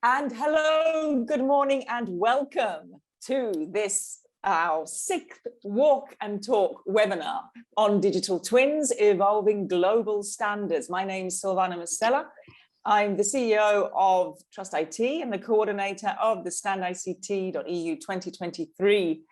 And hello, good morning and welcome to this, our 6th Walk and Talk webinar on digital twins, evolving global standards. My name is Silvana Mastella. I'm the CEO of Trust IT and the coordinator of the StandICT.eu 2023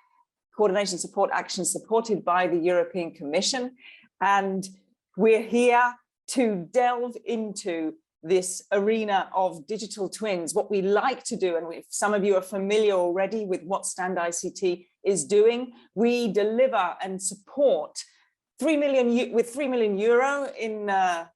Coordination Support Action supported by the European Commission. And we're here to delve into this arena of digital twins, what we like to do, and if some of you are familiar already with what StandICT is doing, we deliver and support 3 million euro in the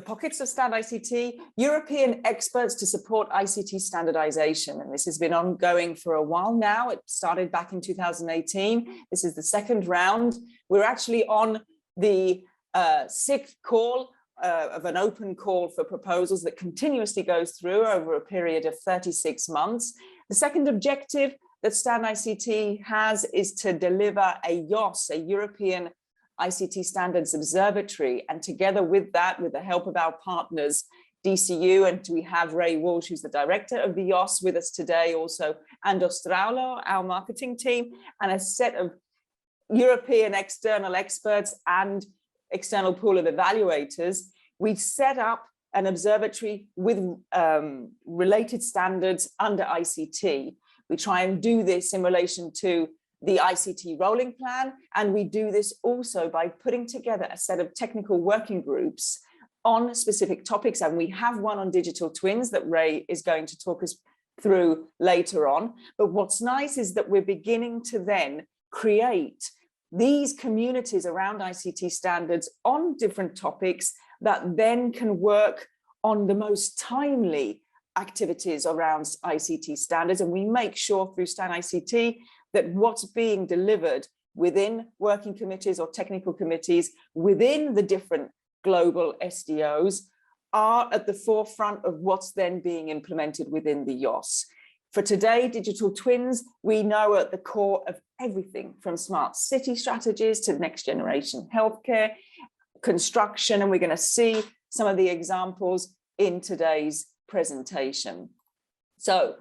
pockets of StandICT, European experts to support ICT standardization. And this has been ongoing for a while now. It started back in 2018. This is the 2nd round. We're actually on the 6th call of an open call for proposals that continuously goes through over a period of 36 months. The second objective that StandICT has is to deliver a YOS, a European ICT Standards Observatory. And together with that, with the help of our partners, DCU, and we have Ray Walsh, who's the director of the YOS with us today, also Ando Straulo, our marketing team, and a set of European external experts and external pool of evaluators. We've set up an observatory with related standards under ICT. We try and do this in relation to the ICT rolling plan, and we do this also by putting together a set of technical working groups on specific topics, and we have one on digital twins that Ray is going to talk us through later on. But what's nice is that we're beginning to then create these communities around ICT standards on different topics that then can work on the most timely activities around ICT standards. And we make sure through StandICT that what's being delivered within working committees or technical committees within the different global SDOs are at the forefront of what's then being implemented within the YOS. For today, digital twins, we know at the core of everything from smart city strategies to next generation healthcare, construction, and we're going to see some of the examples in today's presentation. So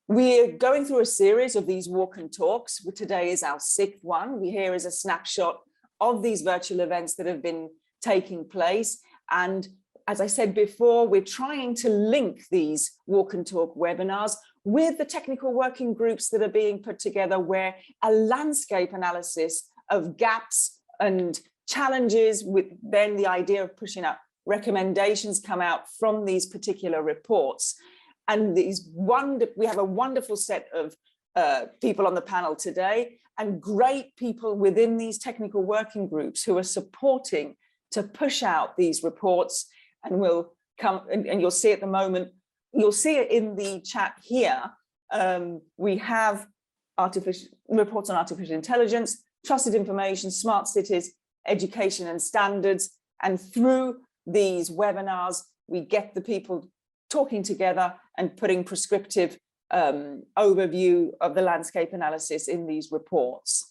we're going through a series of these walk and talks. Today is our 6th one. Here is a snapshot of these virtual events that have been taking place. And as I said before, we're trying to link these walk and talk webinars with the technical working groups that are being put together, where a landscape analysis of gaps and challenges, with then the idea of pushing out recommendations come out from these particular reports. And we have a wonderful set of people on the panel today, and great people within these technical working groups who are supporting to push out these reports. And we'll come, and you'll see at the moment, you'll see it in the chat here. We have reports on artificial intelligence, trusted information, smart cities, education and standards. And through these webinars, we get the people talking together and putting prescriptive overview of the landscape analysis in these reports.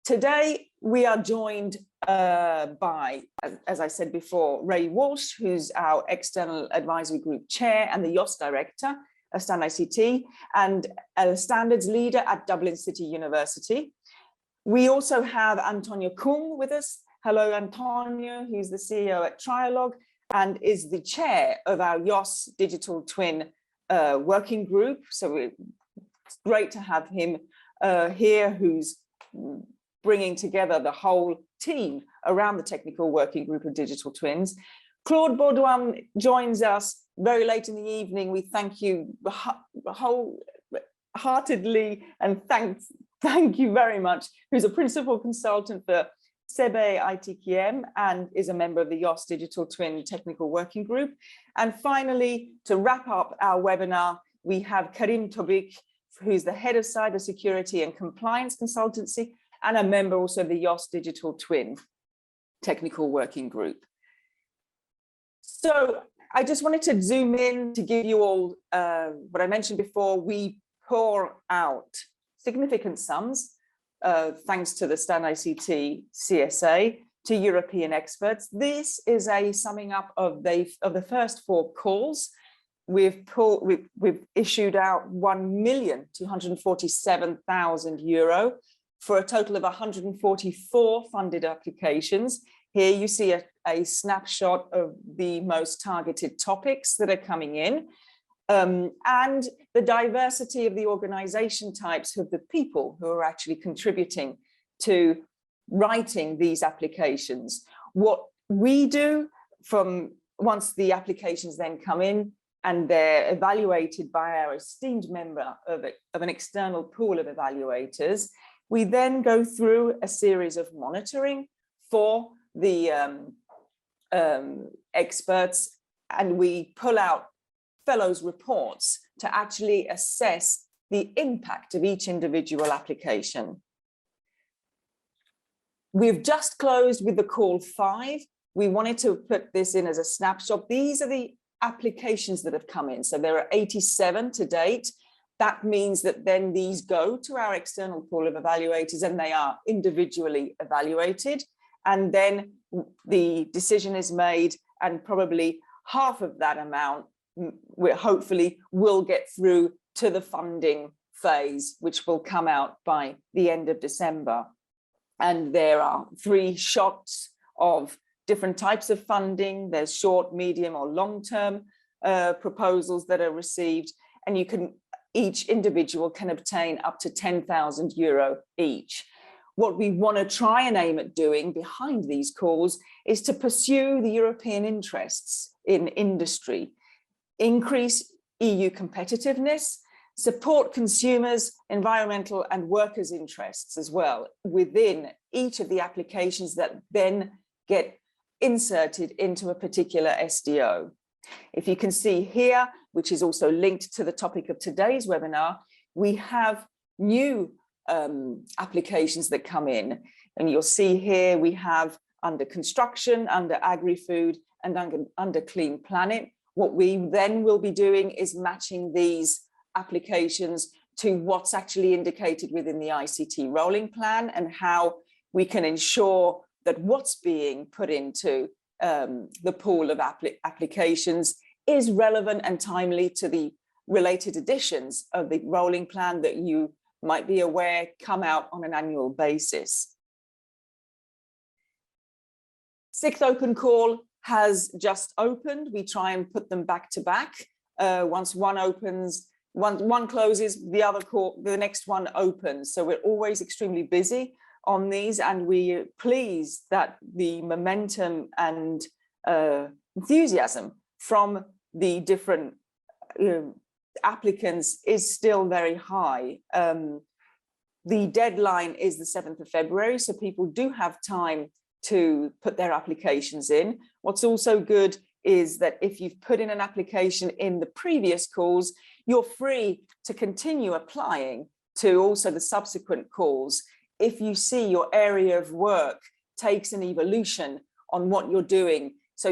Today, we are joined by, as I said before, Ray Walsh, who's our External Advisory Group Chair and the YOS Director of StandICT, and a Standards Leader at Dublin City University. We also have Antonio Kung with us. Hello, Antonio, who's the CEO at Trialog and is the Chair of our YOS Digital Twin Working Group. So it's great to have him here, who's bringing together the whole team around the technical working group of digital twins. Claude Baudouin joins us very late in the evening. We thank you wholeheartedly and thank you very much, who's a principal consultant for Sebe ITKM and is a member of the YOS Digital Twin Technical Working Group. And finally, to wrap up our webinar, we have Karim Tobik, who's the head of cybersecurity and compliance consultancy and a member also of the YOS Digital Twin Technical Working Group. So I just wanted to zoom in to give you all what I mentioned before. We pour out significant sums, thanks to the StandICT CSA, to European experts. This is a summing up of the first 4 calls. We've issued out €1,247,000 for a total of 144 funded applications. Here you see a snapshot of the most targeted topics that are coming in, and the diversity of the organization types of the people who are actually contributing to writing these applications. What we do once the applications then come in and they're evaluated by our esteemed member of an external pool of evaluators, we then go through a series of monitoring for the experts, and we pull out fellows reports to actually assess the impact of each individual application. We've just closed with the call 5. We wanted to put this in as a snapshot. These are the applications that have come in. So there are 87 to date. That means that then these go to our external pool of evaluators and they are individually evaluated. And then the decision is made, and probably half of that amount hopefully will get through to the funding phase, which will come out by the end of December. And there are 3 shots of different types of funding. There's short, medium, or long-term proposals that are received, and each individual can obtain up to €10,000 each. What we want to try and aim at doing behind these calls is to pursue the European interests in industry, increase EU competitiveness, support consumers, environmental and workers' interests as well within each of the applications that then get inserted into a particular SDO. If you can see here, which is also linked to the topic of today's webinar, we have new applications that come in, and you'll see here we have under construction, under agri-food, and under clean planet. What we then will be doing is matching these applications to what's actually indicated within the ICT rolling plan, and how we can ensure that what's being put into the pool of applications is relevant and timely to the related editions of the rolling plan that you might be aware come out on an annual basis. 6th open call has just opened. We try and put them back to back. Once one opens, one closes, the next one opens. So we're always extremely busy on these, and we're pleased that the momentum and enthusiasm from the different applicants is still very high. The deadline is the 7th of February, so people do have time to put their applications in. What's also good is that if you've put in an application in the previous calls, you're free to continue applying to also the subsequent calls. If you see your area of work takes an evolution on what you're doing, so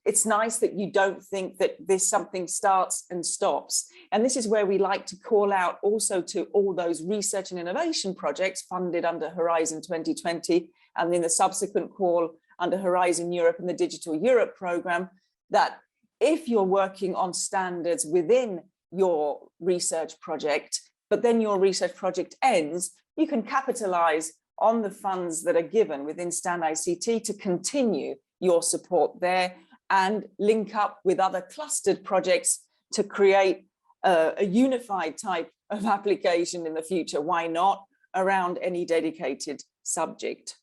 it's nice that you don't think that something starts and stops. And this is where we like to call out also to all those research and innovation projects funded under Horizon 2020, and in the subsequent call under Horizon Europe and the Digital Europe program, that if you're working on standards within your research project, but then your research project ends, you can capitalize on the funds that are given within StandICT to continue your support there and link up with other clustered projects to create a unified type of application in the future. Why not? Around any dedicated subject.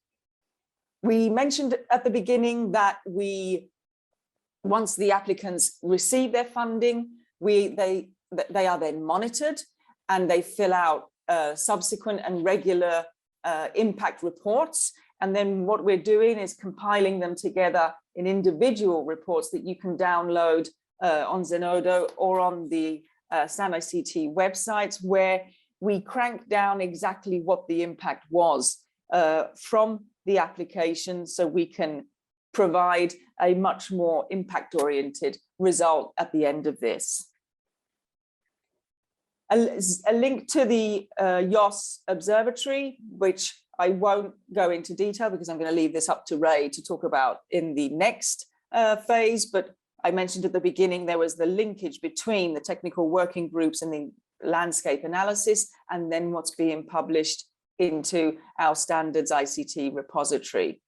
We mentioned at the beginning that once the applicants receive their funding, they are then monitored, and they fill out subsequent and regular impact reports. And then what we're doing is compiling them together in individual reports that you can download on Zenodo or on the StandICT websites, where we crank down exactly what the impact was from the application, so we can provide a much more impact-oriented result at the end of this. A link to the YOS Observatory, which I won't go into detail because I'm going to leave this up to Ray to talk about in the next phase, but I mentioned at the beginning there was the linkage between the technical working groups and the landscape analysis, and then what's being published into our standards ICT repository.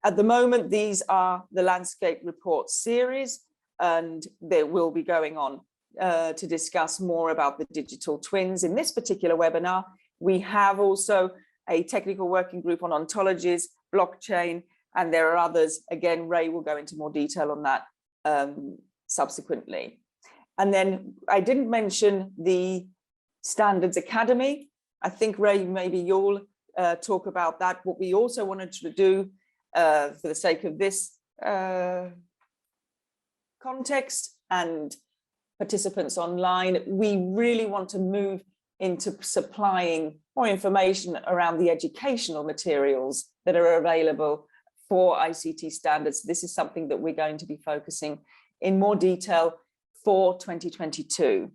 At the moment, these are the landscape report series, and they will be going on to discuss more about the digital twins. In this particular webinar, we have also a technical working group on ontologies, blockchain, and there are others. Again, Ray will go into more detail on that subsequently. And then I didn't mention the Standards Academy. I think, Ray, maybe you'll talk about that. What we also wanted to do for the sake of this context and participants online, we really want to move into supplying more information around the educational materials that are available for ICT standards. This is something that we're going to be focusing in more detail for 2022.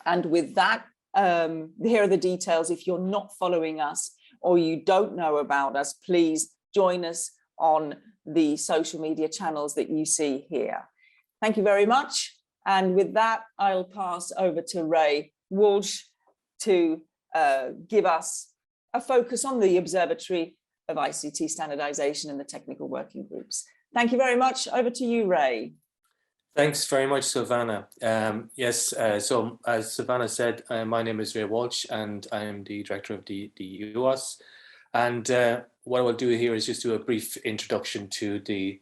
And with that, here are the details. If you're not following us or you don't know about us, please join us on the social media channels that you see here. Thank you very much. And with that, I'll pass over to Ray Walsh to give us a focus on the Observatory of ICT Standardization and the technical working groups. Thank you very much. Over to you, Ray. Thanks very much, Silvana. Yes, so as Silvana said, my name is Ray Walsh and I am the director of the UOS. And what I will do here is just do a brief introduction to the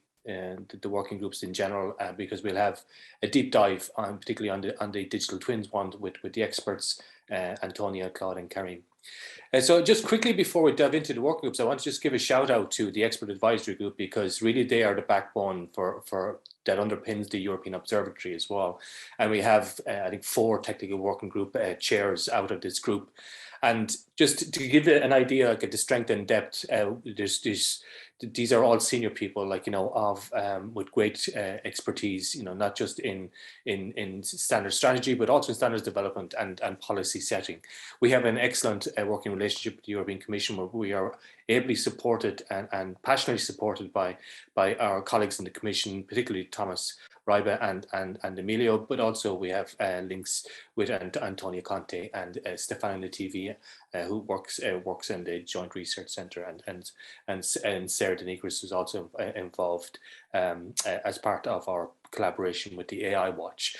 working groups in general, because we'll have a deep dive on, particularly on the digital twins one with the experts, Antonia, Claude and Karim. So just quickly before we dive into the working groups, I want to just give a shout out to the expert advisory group, because really they are the backbone for that underpins the European Observatory as well. And we have, I think, 4 technical working group chairs out of this group. And just to give it an idea, like the strength and depth, these are all senior people, like, you know, of with great expertise, you know, not just in standard strategy, but also in standards development and policy setting. We have an excellent working relationship with the European Commission, where we are ably supported and passionately supported by our colleagues in the Commission, particularly Thomas Reibe and Emilio, but also we have links with Antonia Conte and Stefano Nativi, who works in the Joint Research Centre, and Sarah Denigris is also involved as part of our collaboration with the AI Watch.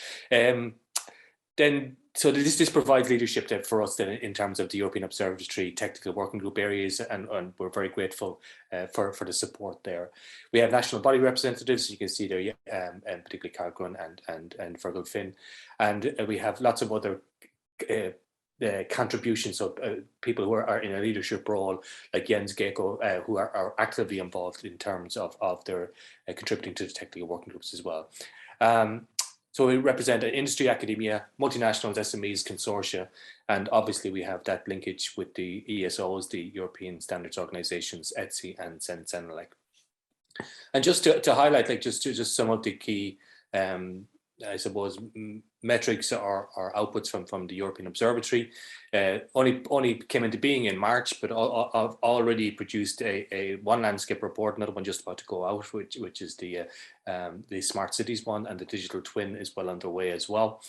So this provides leadership for us then in terms of the European Observatory technical working group areas, and we're very grateful for the support there. We have national body representatives, you can see there, and particularly Carl Grun and Fergal Finn, and we have lots of other contributions of people who are in a leadership role, like Jens Gecko, who are actively involved in terms of their contributing to the technical working groups as well. So we represent industry, academia, multinationals, SMEs, consortia, and obviously we have that linkage with the ESOs, the European Standards Organizations, ETSI and CENELEC. And just to highlight, like just some of the key, I suppose, metrics or outputs from the European Observatory. Only came into being in March, but I've already produced one landscape report, another one just about to go out, which is the Smart Cities one, and the Digital Twin is well underway as well.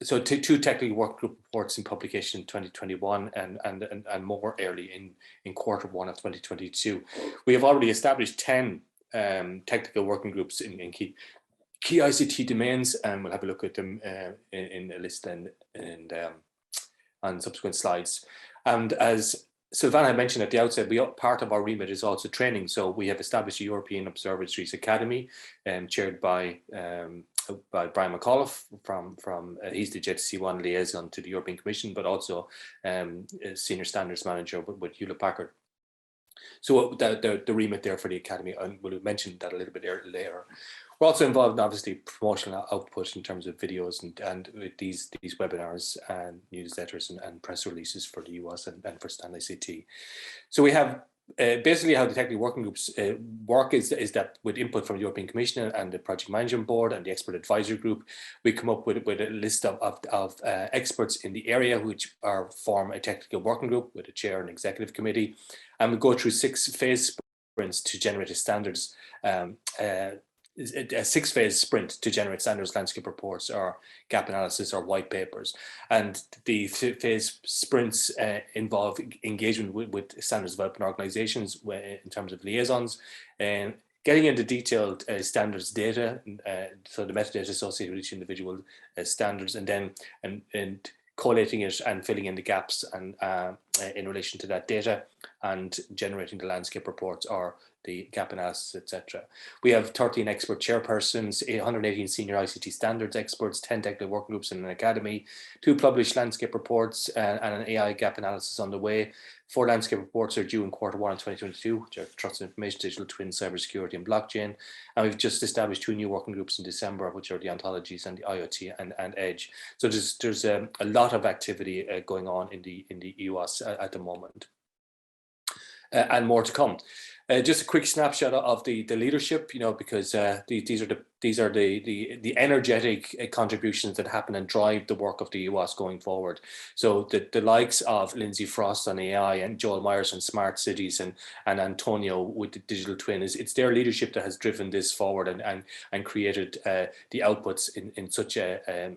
So two technical work group reports in publication in 2021 and more early in Q1 of 2022. We have already established 10 technical working groups in key ICT domains, and we'll have a look at them in a list and on subsequent slides. And as Silvana mentioned at the outset, part of our remit is also training. So we have established a European Observatories Academy, chaired by Brian McAuliffe from he's the JTC1 liaison to the European Commission, but also senior standards manager with Hewlett Packard. So the remit there for the Academy, and we'll mention that a little bit later. We're also involved in obviously promotional output in terms of videos and with these webinars and newsletters and press releases for the US and for StandICT. So we have basically how the technical working groups work is that with input from the European Commission and the Project Management Board and the Expert Advisory Group, we come up with a list of experts in the area which form a technical working group with a chair and executive committee, and we go through 6 phase sprints to generate a standards a 6-phase sprint to generate standards landscape reports or gap analysis or white papers. And the phase sprints involve engagement with standards development organizations in terms of liaisons and getting into detailed standards data, so the metadata associated with each individual standards, and then and collating it and filling in the gaps and in relation to that data and generating the landscape reports or the gap analysis, etc. We have 13 expert chairpersons, 118 senior ICT standards experts, 10 technical working groups in an academy, 2 published landscape reports and an AI gap analysis on the way. 4 landscape reports are due in Q1 in 2022, which are trust information, digital twin, cybersecurity and blockchain. And we've just established 2 new working groups in December, which are the ontologies and the IoT and Edge. So there's a lot of activity going on in the EUOS at the moment. And more to come. Just a quick snapshot of the leadership, because these are the energetic contributions that happen and drive the work of the EUOS going forward. So the likes of Lindsay Frost on AI and Joel Myers on smart cities and Antonio with the digital twin, it's their leadership that has driven this forward and created the outputs in such a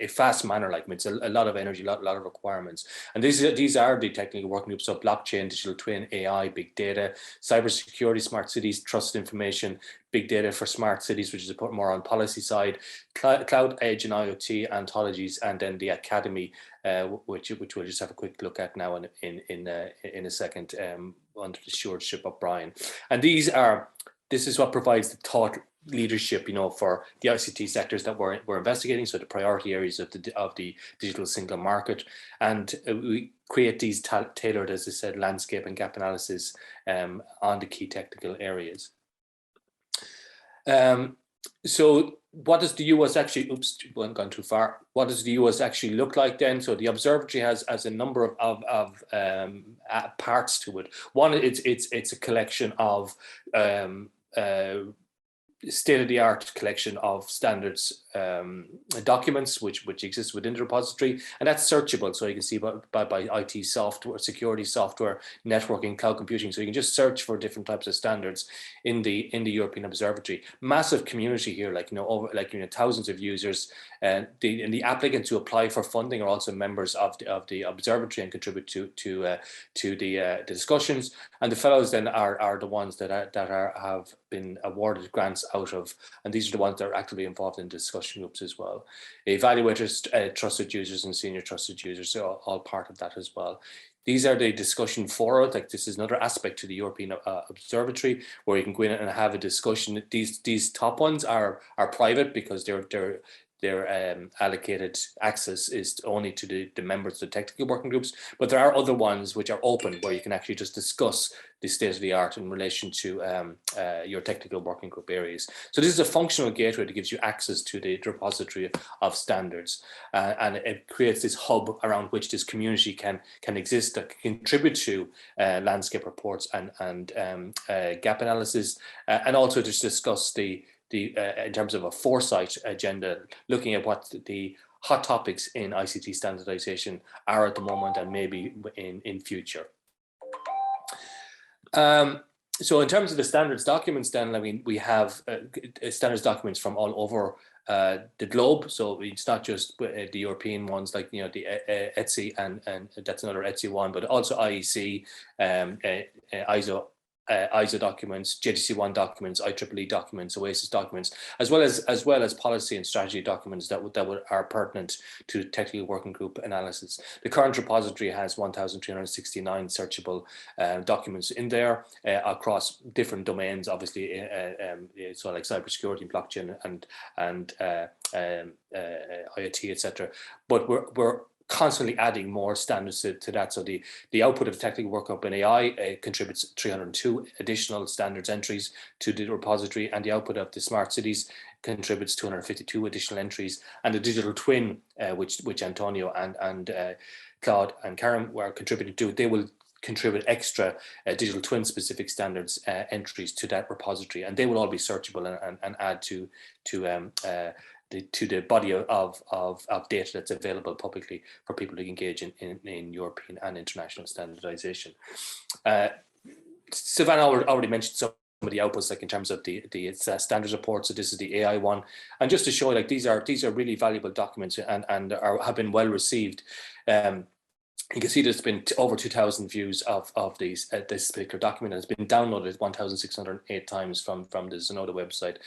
fast manner. Like, it's a lot of energy, a lot of requirements. And these are the technical working groups. So blockchain, digital twin, AI, big data, cybersecurity, smart cities, trusted information, big data for smart cities, which is a more on policy side, cloud, edge and IoT, ontologies, and then the academy, which we'll just have a quick look at now in a second under the stewardship of Brian. And this is what provides the thought leadership, for the ICT sectors that we're investigating. So the priority areas of the digital single market, and we create these tailored, as I said, landscape and gap analysis on the key technical areas. So what does the EUOS actually, one gone too far. What does the EUOS actually look like then? So the Observatory has a number of parts to it. One, it's a collection of state-of-the-art collection of standards documents which exist within the repository, and that's searchable, so you can see by IT software, security software, networking, cloud computing, so you can just search for different types of standards in the European Observatory. Massive community here, thousands of users, and the applicants who apply for funding are also members of the Observatory and contribute to the discussions, and the fellows then are the ones that have been awarded grants out of, and these are the ones that are actively involved in discussion groups as well. Evaluators, trusted users and senior trusted users are all part of that as well. These are the discussion fora. Like, this is another aspect to the European Observatory where you can go in and have a discussion. These top ones are private because their allocated access is only to the members of the technical working groups, but there are other ones which are open where you can actually just discuss the state of the art in relation to your technical working group areas. So this is a functional gateway that gives you access to the repository of standards, and it creates this hub around which this community can exist, that can contribute to landscape reports and gap analysis, and also just discuss in terms of a foresight agenda, looking at what the hot topics in ICT standardization are at the moment and maybe in future. So in terms of the standards documents, then, I mean, we have standards documents from all over the globe. So it's not just the European ones, like, the ETSI, and that's another ETSI one, but also IEC, ISO documents, JDC1 documents, IEEE documents, OASIS documents, as well as policy and strategy documents that are pertinent to technical working group analysis. The current repository has 1,369 searchable documents in there across different domains, obviously, so like cybersecurity, blockchain, and IoT, etc. But we're constantly adding more standards to that. So the output of the technical workup in AI contributes 302 additional standards entries to the repository, and the output of the smart cities contributes 252 additional entries, and the digital twin, which Antonio and Claude and Karen were contributing to, they will contribute extra digital twin specific standards entries to that repository, and they will all be searchable and add to the body of data that's available publicly for people to engage in European and international standardization. Savannah already mentioned some of the outputs, like in terms of the standards report. So this is the AI one, and just to show, like, these are really valuable documents and have been well received. You can see there's been over 2,000 views of this particular document, and it's been downloaded 1,608 times from the Zenodo website.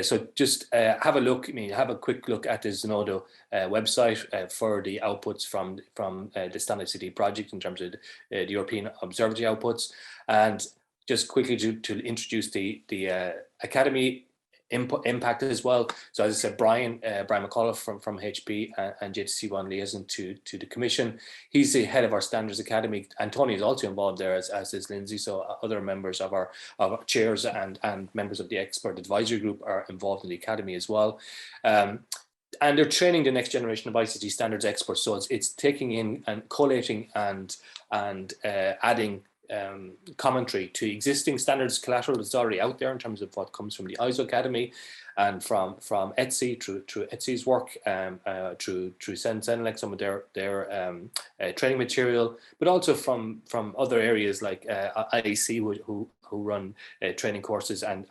So just have a look. I mean, have a quick look at the Zenodo website for the outputs from the StandICT project in terms of the European Observatory outputs, and just quickly to introduce the Academy impact as well. So as I said, Brian McAuliffe from HP and JTC1 liaison to the Commission. He's the head of our Standards Academy, and Tony is also involved there, as is Lindsay. So other members of our chairs and members of the expert advisory group are involved in the Academy as well. And they're training the next generation of ICT standards experts. So it's taking in and collating and adding commentary to existing standards collateral that's already out there in terms of what comes from the ISO Academy and from ETSI through ETSI's work, through SENELEC, some of their training material, but also from other areas like IAC, who run training courses, and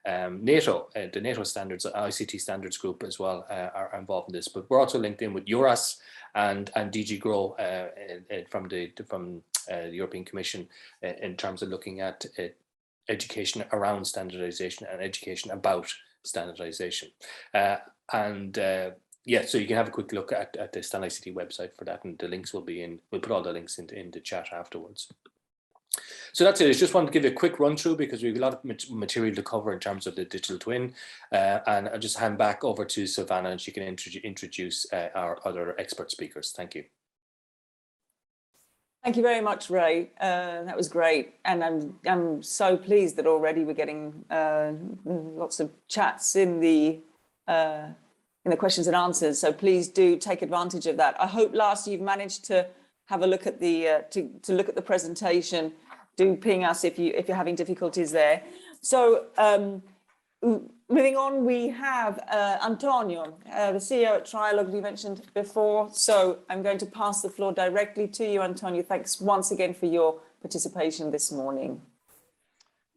NATO, the NATO standards, ICT standards group as well are involved in this. But we're also linked in with EURAS and DG GROW from the European Commission in terms of looking at education around standardization and education about standardization. Yeah, so you can have a quick look at the StandICT website for that, and the links will be in. We'll put all the links in the chat afterwards. So that's it. I just wanted to give you a quick run through because we have a lot of material to cover in terms of the digital twin, and I'll just hand back over to Savannah, and she can introduce our other expert speakers. Thank you. Thank you very much, Ray. That was great, and I'm so pleased that already we're getting lots of chats in the questions and answers. So please do take advantage of that. I hope, Lars, you've managed to have a look at the to look at the presentation. Do ping us if you're having difficulties there. So moving on, we have Antonio, the CEO at Trialog we mentioned before. So I'm going to pass the floor directly to you, Antonio. Thanks once again for your participation this morning.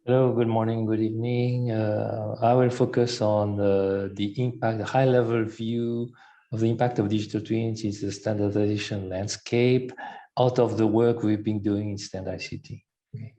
Hello, good morning, good evening. I will focus on the impact, the high-level view of the impact of digital twins in the standardization landscape out of the work we've been doing in StandICT. Okay.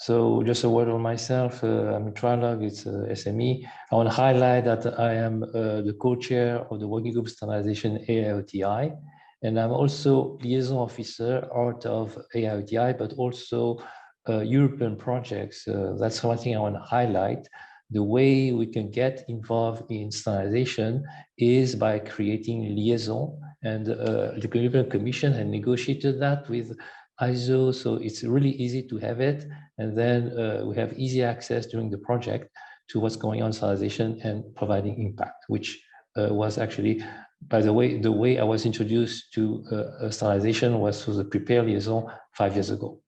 So just a word on myself. I'm in Trialog, it's SME. I want to highlight that I am the co-chair of the working group standardization AIoTI, and I'm also liaison officer out of AIoTI, but also European projects. That's one thing I want to highlight. The way we can get involved in standardization is by creating liaison, and the European Commission had negotiated that with ISO, so it's really easy to have it, and then we have easy access during the project to what's going on in standardization and providing impact, which was actually, by the way I was introduced to standardization was through the Prepare liaison 5 years ago.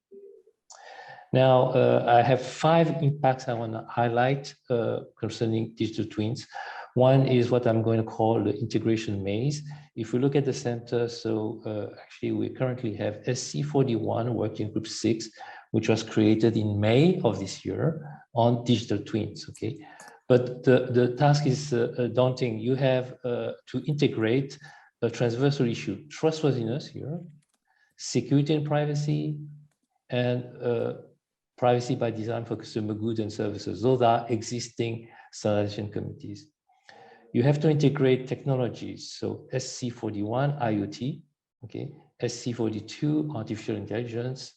Now, I have 5 impacts I want to highlight concerning digital twins. One is what I'm going to call the integration maze. If we look at the center, so actually we currently have SC41 working group 6, which was created in May of this year on digital twins, okay? But the task is daunting. You have to integrate a transversal issue, trustworthiness here, security and privacy, and privacy by design for consumer goods and services. Those are existing standardization committees. You have to integrate technologies. So SC41, IoT, okay, SC42, artificial intelligence,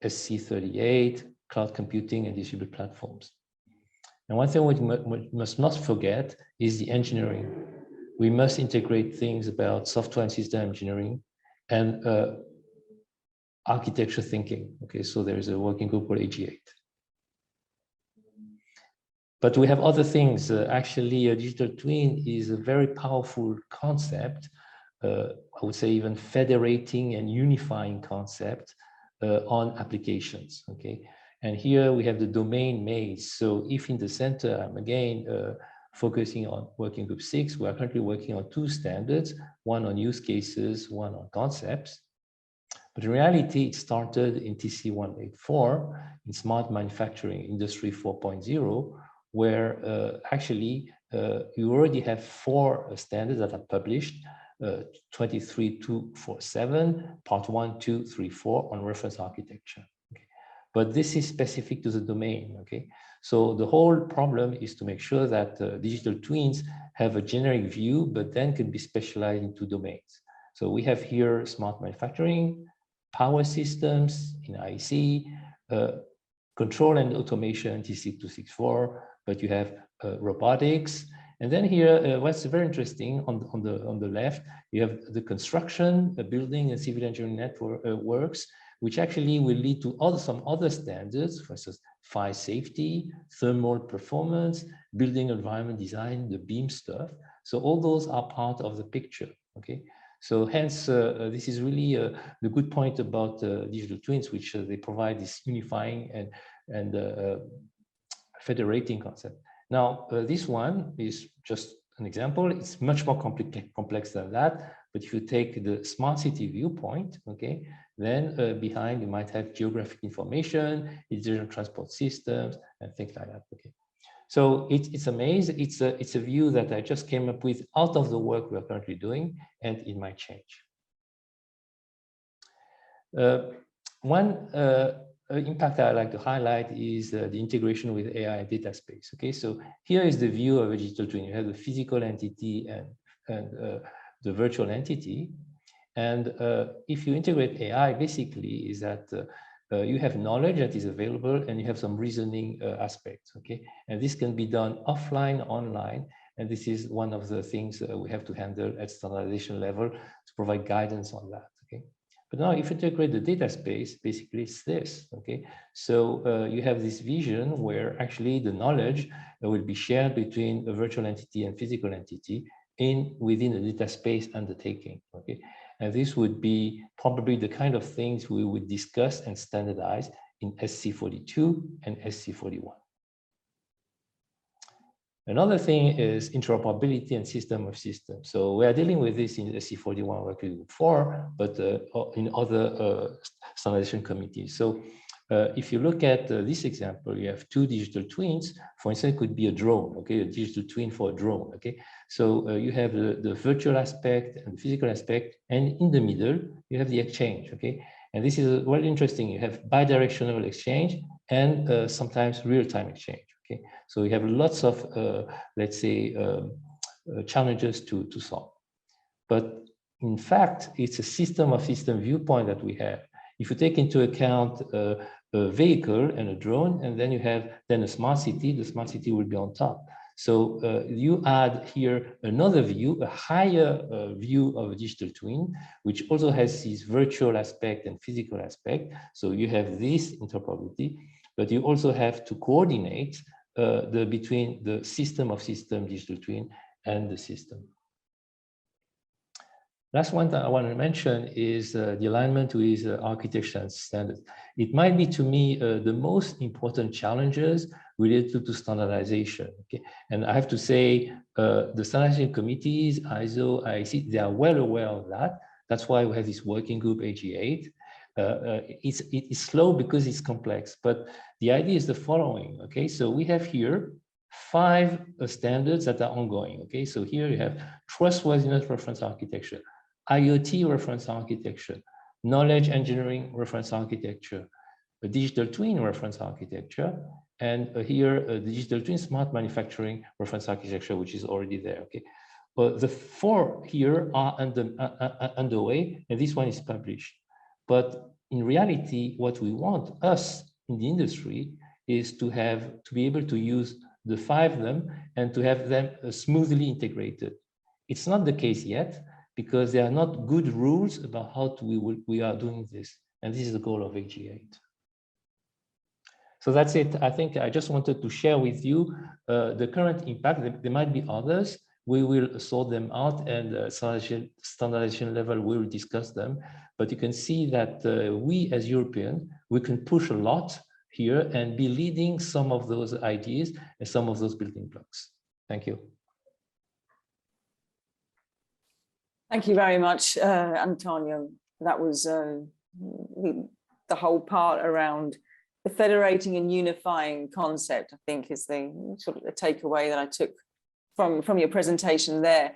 SC38, cloud computing and distributed platforms. And one thing we must not forget is the engineering. We must integrate things about software and system engineering and architecture thinking. Okay, so there is a working group called AG8. But we have other things. Actually, a digital twin is a very powerful concept I would say even federating and unifying concept on applications, okay? And here we have the domain maze. So if in the center, I'm again focusing on working group 6, we are currently working on 2 standards, one on use cases, one on concepts. But in reality, it started in TC 184 in smart manufacturing industry 4.0, where actually you already have 4 standards that are published, 23247, part 1, 2, 3, 4 on reference architecture. Okay. But this is specific to the domain. Okay. So the whole problem is to make sure that digital twins have a generic view, but then can be specialized into domains. So we have here smart manufacturing, power systems in IC, control and automation, TC264, but you have robotics. And then here, what's very interesting on the left, you have the construction, building and civil engineering network works, which actually will lead to some other standards, for instance, fire safety, thermal performance, building environment design, the BEAM stuff. So all those are part of the picture, okay? So hence, this is really the good point about digital twins, which they provide this unifying and federating concept. Now, this one is just an example. It's much more complex than that. But if you take the smart city viewpoint, okay, then behind you might have geographic information, intelligent transport systems, and things like that. Okay. So it's a maze. It's a view that I just came up with out of the work we're currently doing, and it might change. One impact I like to highlight is the integration with AI data space. Okay, so here is the view of a digital twin. You have the physical entity and the virtual entity. And if you integrate AI, basically is that you have knowledge that is available and you have some reasoning aspects, okay? And this can be done offline, online, and this is one of the things we have to handle at standardization level to provide guidance on that, okay? But now if you integrate the data space, basically it's this, okay? So you have this vision where actually the knowledge will be shared between a virtual entity and physical entity within a data space undertaking, okay? And this would be probably the kind of things we would discuss and standardize in SC42 and SC41. Another thing is interoperability and system of systems. So we are dealing with this in SC41 working group 4, but in other standardization committees. So if you look at this example, you have 2 digital twins. For instance, it could be a drone, okay, a digital twin for a drone, okay. So you have the virtual aspect and the physical aspect, and in the middle, you have the exchange, okay. And this is very interesting. You have bidirectional exchange and sometimes real-time exchange, okay. So you have lots of, let's say, challenges to solve. But in fact, it's a system of system viewpoint that we have. If you take into account a vehicle and a drone, and then you have a smart city, the smart city will be on top. So you add here another view, a higher view of a digital twin, which also has this virtual aspect and physical aspect. So you have this interoperability, but you also have to coordinate between the system of system digital twin and the system. Last one that I want to mention is the alignment with architecture and standards. It might be to me the most important challenges related to standardization. Okay, and I have to say the standardization committees, ISO, IC, they are well aware of that. That's why we have this working group AG8. It's slow because it's complex, but the idea is the following. Okay, so we have here 5 standards that are ongoing. Okay, so here you have trustworthiness reference architecture, IoT reference architecture, knowledge engineering reference architecture, a digital twin reference architecture, and here a digital twin smart manufacturing reference architecture, which is already there. Okay, but the 4 here are underway, and this one is published. But in reality, what we want, us in the industry, is to be able to use the 5 of them and to have them smoothly integrated. It's not the case yet, because there are not good rules about how we are doing this. And this is the goal of AG8. So that's it. I think I just wanted to share with you the current impact. There might be others, we will sort them out, and standardization level, we will discuss them. But you can see that we as European, we can push a lot here and be leading some of those ideas and some of those building blocks. Thank you. Thank you very much, Antonio. That was the whole part around the federating and unifying concept, I think, is the sort of the takeaway that I took from your presentation there.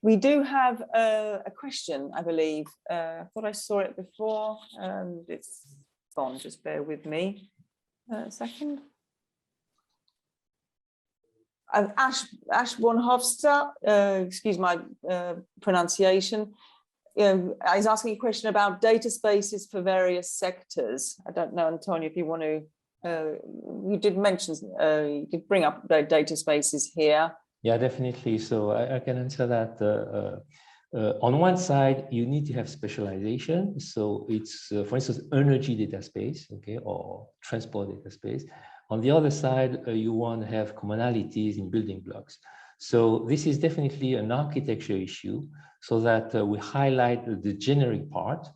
We do have a question, I believe. I thought I saw it before, and it's gone. Just bear with me a second. Ash von Hofstad, excuse my pronunciation, is asking a question about data spaces for various sectors. I don't know, Antonio, if you want to, you did mention, you did bring up the data spaces here. Yeah, definitely. So I can answer that. On one side, you need to have specialization. So it's, for instance, energy data space, okay, or transport data space. On the other side, you want to have commonalities in building blocks. So this is definitely an architecture issue, so that we highlight the generic part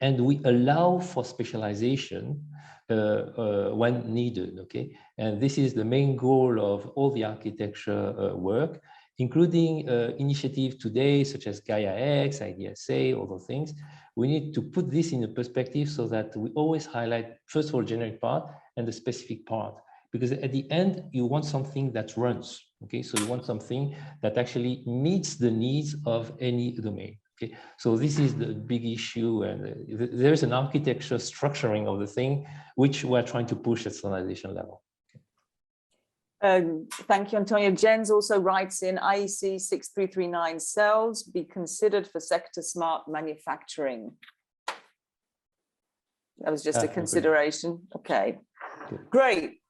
and we allow for specialization when needed, okay? And this is the main goal of all the architecture work, including initiatives today, such as Gaia-X, IDSA, all those things. We need to put this in a perspective so that we always highlight, first of all, generic part and the specific part, because at the end, you want something that runs, okay? So you want something that actually meets the needs of any domain, okay? So this is the big issue, and there's an architecture structuring of the thing, which we're trying to push at standardization level. Thank you, Antonio. Jens also writes in IEC 6339 cells be considered for sector smart manufacturing. That was just a consideration. Okay, great.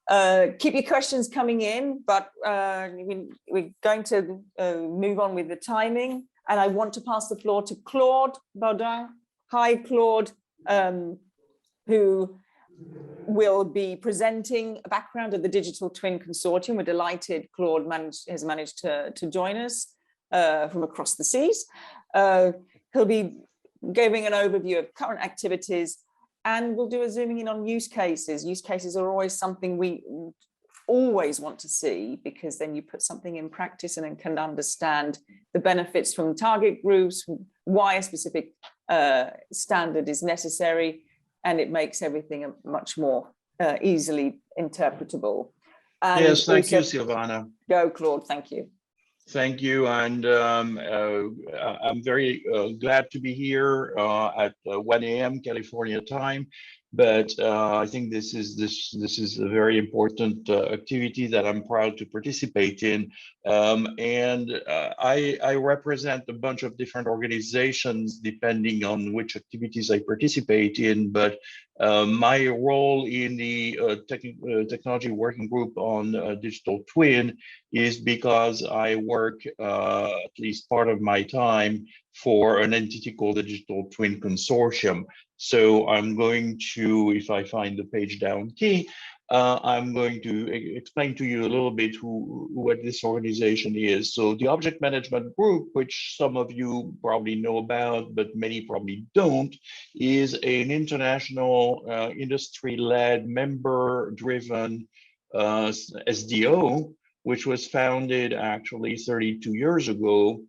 Keep your questions coming in, but we're going to move on with the timing. And I want to pass the floor to Claude Baudin. Hi, Claude, who will be presenting a background of the Digital Twin Consortium. We're delighted Claude has managed to join us from across the seas. He'll be giving an overview of current activities, and we'll do a zooming in on use cases. Use cases are always something we always want to see, because then you put something in practice and then can understand the benefits from target groups, why a specific standard is necessary, and it makes everything much more easily interpretable. And yes, thank you, Silvana. Go, Claude, thank you. Thank you, and I'm very glad to be here at 1 a.m. California time. But I think this is a very important activity that I'm proud to participate in. I represent a bunch of different organizations depending on which activities I participate in. But my role in the technology working group on digital twin is because I work at least part of my time for an entity called the Digital Twin Consortium. So I'm going to, if I find the page down key, I'm going to explain to you a little bit what this organization is. So the Object Management Group, which some of you probably know about, but many probably don't, is an international industry-led, member-driven SDO, which was founded actually 32 years ago,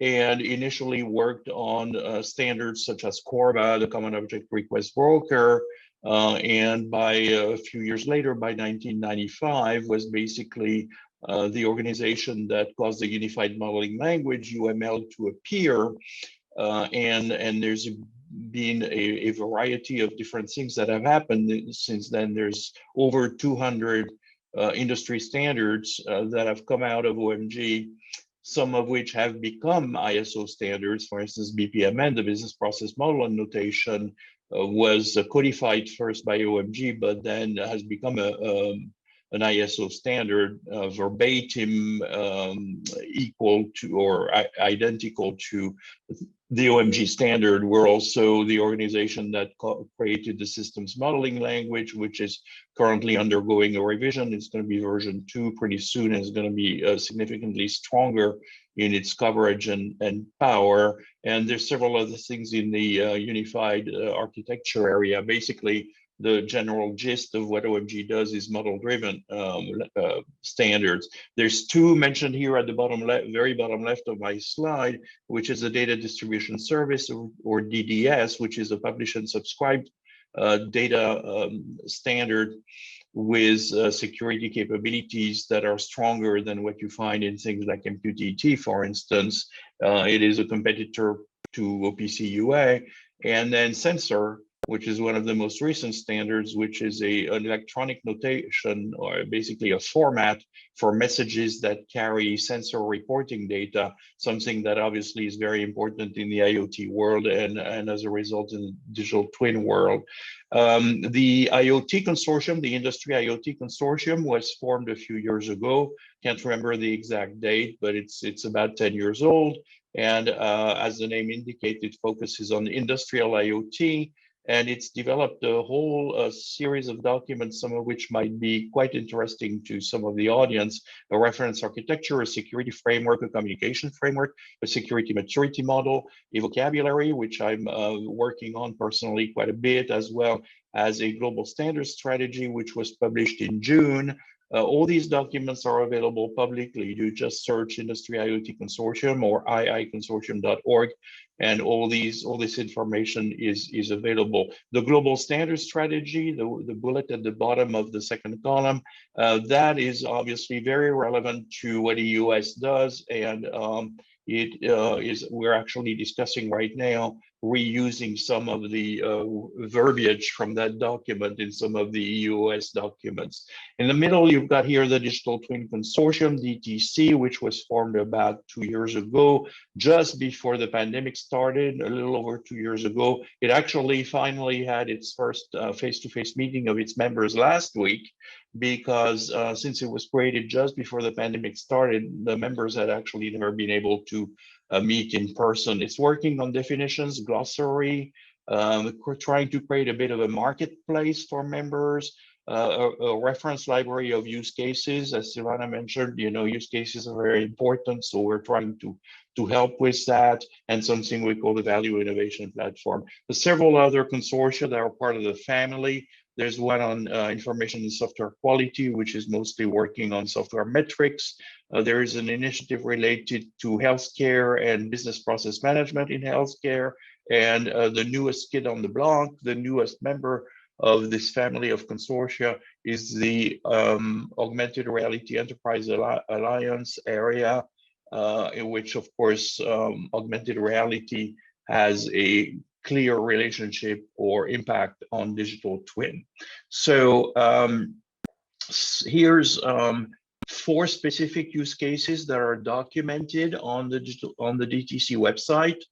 and initially worked on standards such as CORBA, the Common Object Request Broker, and by a few years later, by 1995, was basically the organization that caused the Unified Modeling Language, UML, to appear. And there's been a variety of different things that have happened since then. There's over 200 industry standards that have come out of OMG, some of which have become ISO standards. For instance, BPMN, the Business Process Model and Notation, was codified first by OMG, but then has become an ISO standard verbatim equal to or identical to the OMG standard. We're also the organization that created the systems modeling language, which is currently undergoing a revision. It's going to be version 2 pretty soon, and it's going to be significantly stronger in its coverage and power. And there's several other things in the unified architecture area. Basically, the general gist of what OMG does is model-driven standards. There's 2 mentioned here at the bottom left, very bottom left of my slide, which is a data distribution service, or DDS, which is a publish and subscribe data standard with security capabilities that are stronger than what you find in things like MQTT, for instance. It is a competitor to OPC UA. And then Sensor, which is one of the most recent standards, which is an electronic notation, or basically a format for messages that carry sensor reporting data, something that obviously is very important in the IoT world and as a result in the digital twin world. The IoT Consortium, the Industry IoT Consortium, was formed a few years ago. Can't remember the exact date, but it's about 10 years old. And as the name indicates, it focuses on industrial IoT. And it's developed a whole series of documents, some of which might be quite interesting to some of the audience: a reference architecture, a security framework, a communication framework, a security maturity model, a vocabulary, which I'm working on personally quite a bit, as well as a global standards strategy, which was published in June. All these documents are available publicly. You just search Industry IoT Consortium or iiconsortium.org, and all this information is available. The global standards strategy, the bullet at the bottom of the second column, that is obviously very relevant to what the US does, and we're actually discussing right now reusing some of the verbiage from that document in some of the EUS documents. In the middle, you've got here the Digital Twin Consortium, DTC, which was formed about 2 years ago, just before the pandemic started, a little over 2 years ago. It actually finally had its first face-to-face meeting of its members last week, because since it was created just before the pandemic started, the members had actually never been able to meet in person. It's working on definitions, glossary, we're trying to create a bit of a marketplace for members, a reference library of use cases. As Silvana mentioned, use cases are very important, so we're trying to help with that, and something we call the Value Innovation Platform. There's several other consortia that are part of the family. There's one on information and software quality, which is mostly working on software metrics. There is an initiative related to healthcare and business process management in healthcare. And the newest kid on the block, the newest member of this family of consortia, is the Augmented Reality Enterprise Alliance area, in which, of course, augmented reality has a clear relationship or impact on digital twin. So here's 4 specific use cases that are documented on the DTC website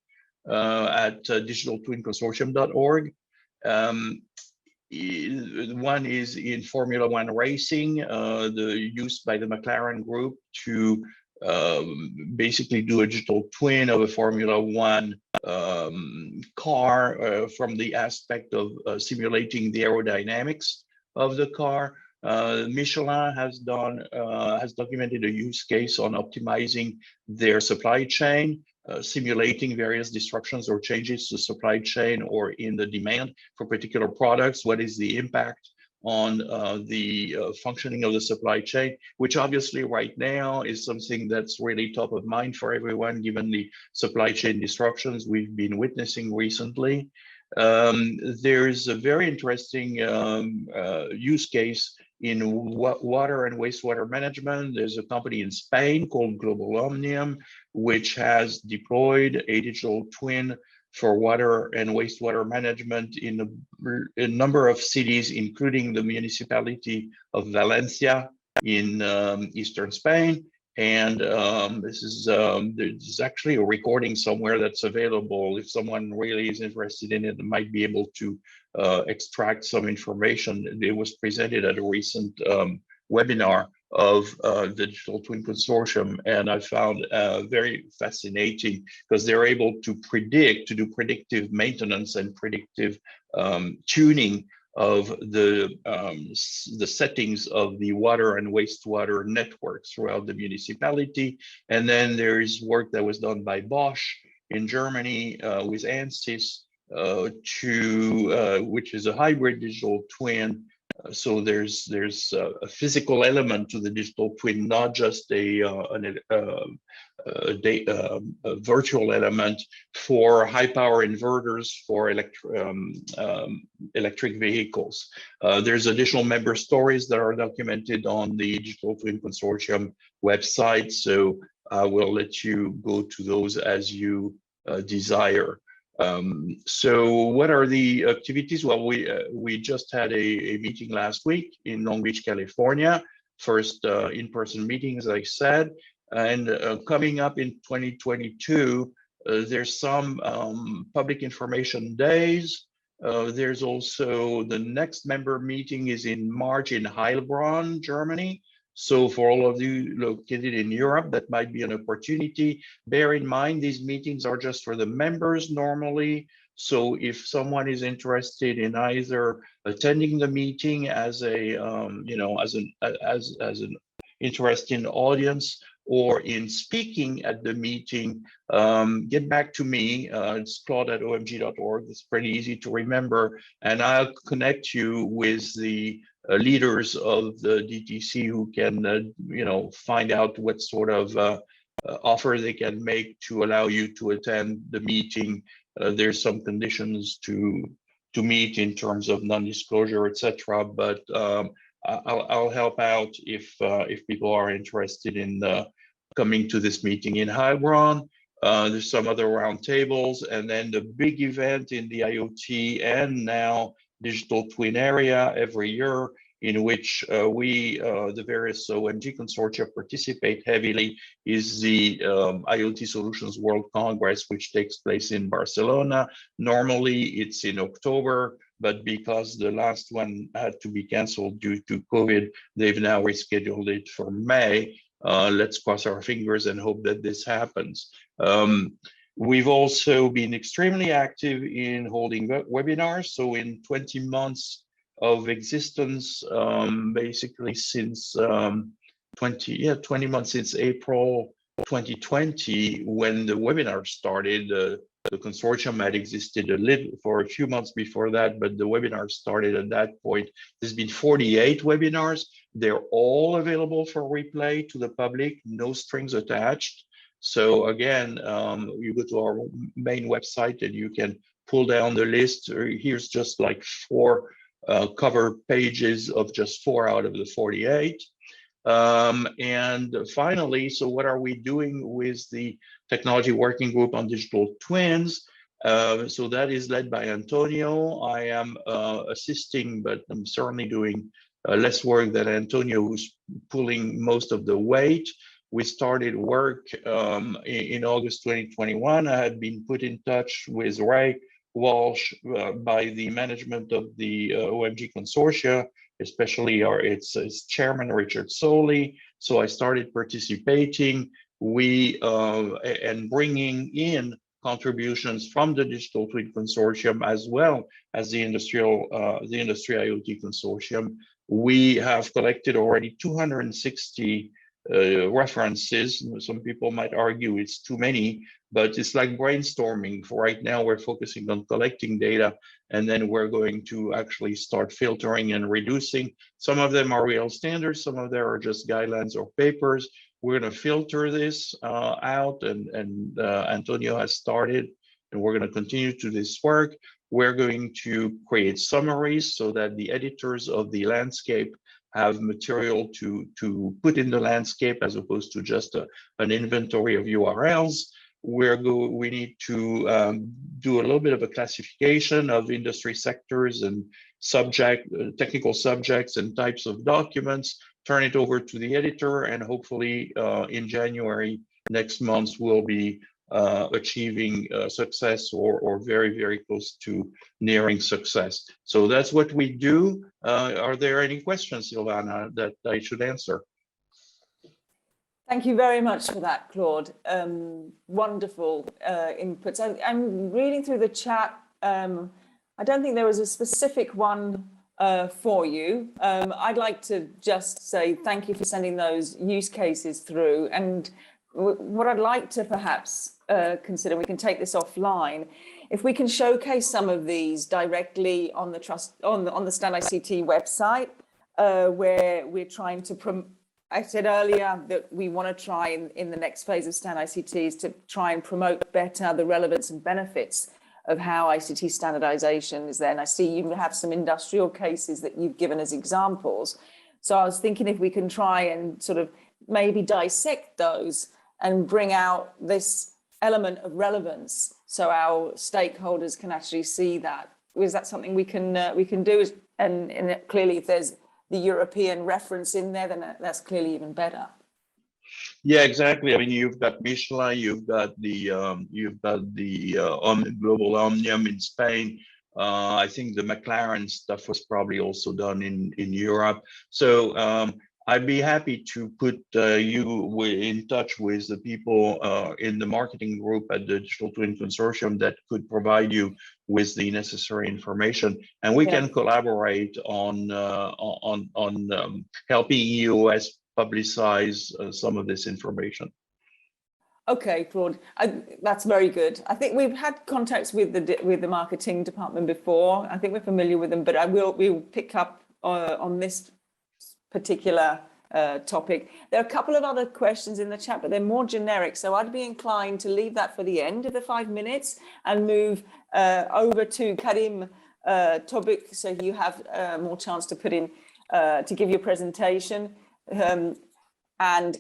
at digitaltwinconsortium.org. One is in Formula One racing, the use by the McLaren Group to basically do a digital twin of a Formula One car from the aspect of simulating the aerodynamics of the car. Michelin has documented a use case on optimizing their supply chain, simulating various disruptions or changes to supply chain or in the demand for particular products. What is the impact on the functioning of the supply chain, which obviously right now is something that's really top of mind for everyone, given the supply chain disruptions we've been witnessing recently. There's a very interesting use case in water and wastewater management. There's a company in Spain called Global Omnium, which has deployed a digital twin for water and wastewater management in a number of cities, including the municipality of Valencia in eastern Spain. And there's actually a recording somewhere that's available. If someone really is interested in it, might be able to extract some information. It was presented at a recent webinar of the Digital Twin Consortium, and I found very fascinating because they're able to do predictive maintenance and predictive tuning of the settings of the water and wastewater networks throughout the municipality. And then there is work that was done by Bosch in Germany with ANSYS, which is a hybrid digital twin. So there's a physical element to the digital twin, not just a virtual element for high power inverters for electric vehicles. There's additional member stories that are documented on the Digital Twin Consortium website. So I will let you go to those as you desire. So what are the activities? Well, we just had a meeting last week in Long Beach, California, first in-person meeting, as I said, and coming up in 2022, there's some public information days. There's also the next member meeting is in March in Heilbronn, Germany. So for all of you located in Europe, that might be an opportunity. Bear in mind, these meetings are just for the members normally. So if someone is interested in either attending the meeting as a, as an interesting audience or in speaking at the meeting, get back to me. It's claude@omg.org. It's pretty easy to remember. And I'll connect you with the leaders of the DTC who can, find out what sort of offer they can make to allow you to attend the meeting. There's some conditions to meet in terms of non-disclosure, etc. But I'll help out if people are interested in coming to this meeting in Heilbronn. There's some other roundtables, and then the big event in the IoT and now digital twin area every year, in which the various OMG consortia participate heavily, is the IoT Solutions World Congress, which takes place in Barcelona. Normally it's in October, but because the last one had to be canceled due to COVID, they've now rescheduled it for May. Let's cross our fingers and hope that this happens. We've also been extremely active in holding webinars. So in 20 months of existence, basically since 20 months since April 2020, when the webinar started. The consortium had existed for a few months before that, but the webinar started at that point. There's been 48 webinars. They're all available for replay to the public, no strings attached. So again, you go to our main website and you can pull down the list. Here's just like 4 cover pages of just 4 out of the 48. And finally, so what are we doing with the Technology Working Group on Digital Twins? So that is led by Antonio. I am assisting, but I'm certainly doing less work than Antonio, who's pulling most of the weight. We started work in August 2021. I had been put in touch with Ray Walsh by the management of the OMG Consortia, especially its chairman, Richard Soley. So I started participating. And bringing in contributions from the Digital Twin Consortium as well as the Industry IoT Consortium. We have collected already 260 references. Some people might argue it's too many, but it's like brainstorming. For right now, we're focusing on collecting data, and then we're going to actually start filtering and reducing. Some of them are real standards, some of them are just guidelines or papers. We're going to filter this out, and Antonio has started, and we're going to continue to do this work. We're going to create summaries so that the editors of the landscape have material to put in the landscape as opposed to just an inventory of URLs. We need to do a little bit of a classification of industry sectors and technical subjects and types of documents, turn it over to the editor, and hopefully in January next month, we'll be achieving success or very, very close to nearing success. So that's what we do. Are there any questions, Silvana, that I should answer? Thank you very much for that, Claude. Wonderful inputs. I'm reading through the chat. I don't think there was a specific one for you. I'd like to just say thank you for sending those use cases through. And what I'd like to perhaps consider, we can take this offline, if we can showcase some of these directly on the StandICT website, where we're trying to promote. I said earlier that we want to try in the next phase of StandICT is to try and promote better the relevance and benefits of how ICT standardization is there. And I see you have some industrial cases that you've given as examples. So I was thinking if we can try and sort of maybe dissect those and bring out this element of relevance so our stakeholders can actually see that. Is that something we can do? And clearly if there's the European reference in there, then that's clearly even better. Yeah, exactly. I mean, you've got Michelin, you've got the Global Omnium in Spain. I think the McLaren stuff was probably also done in Europe. So I'd be happy to put you in touch with the people in the marketing group at the Digital Twin Consortium that could provide you with the necessary information, and we can collaborate on helping EOS publicize some of this information. Okay, Claude, that's very good. I think we've had contacts with the marketing department before. I think we're familiar with them, but we'll pick up on this particular topic. There are a couple of other questions in the chat, but they're more generic. So I'd be inclined to leave that for the end of the 5 minutes and move over to Karim Tobik, so you have more chance to put in to give your presentation. And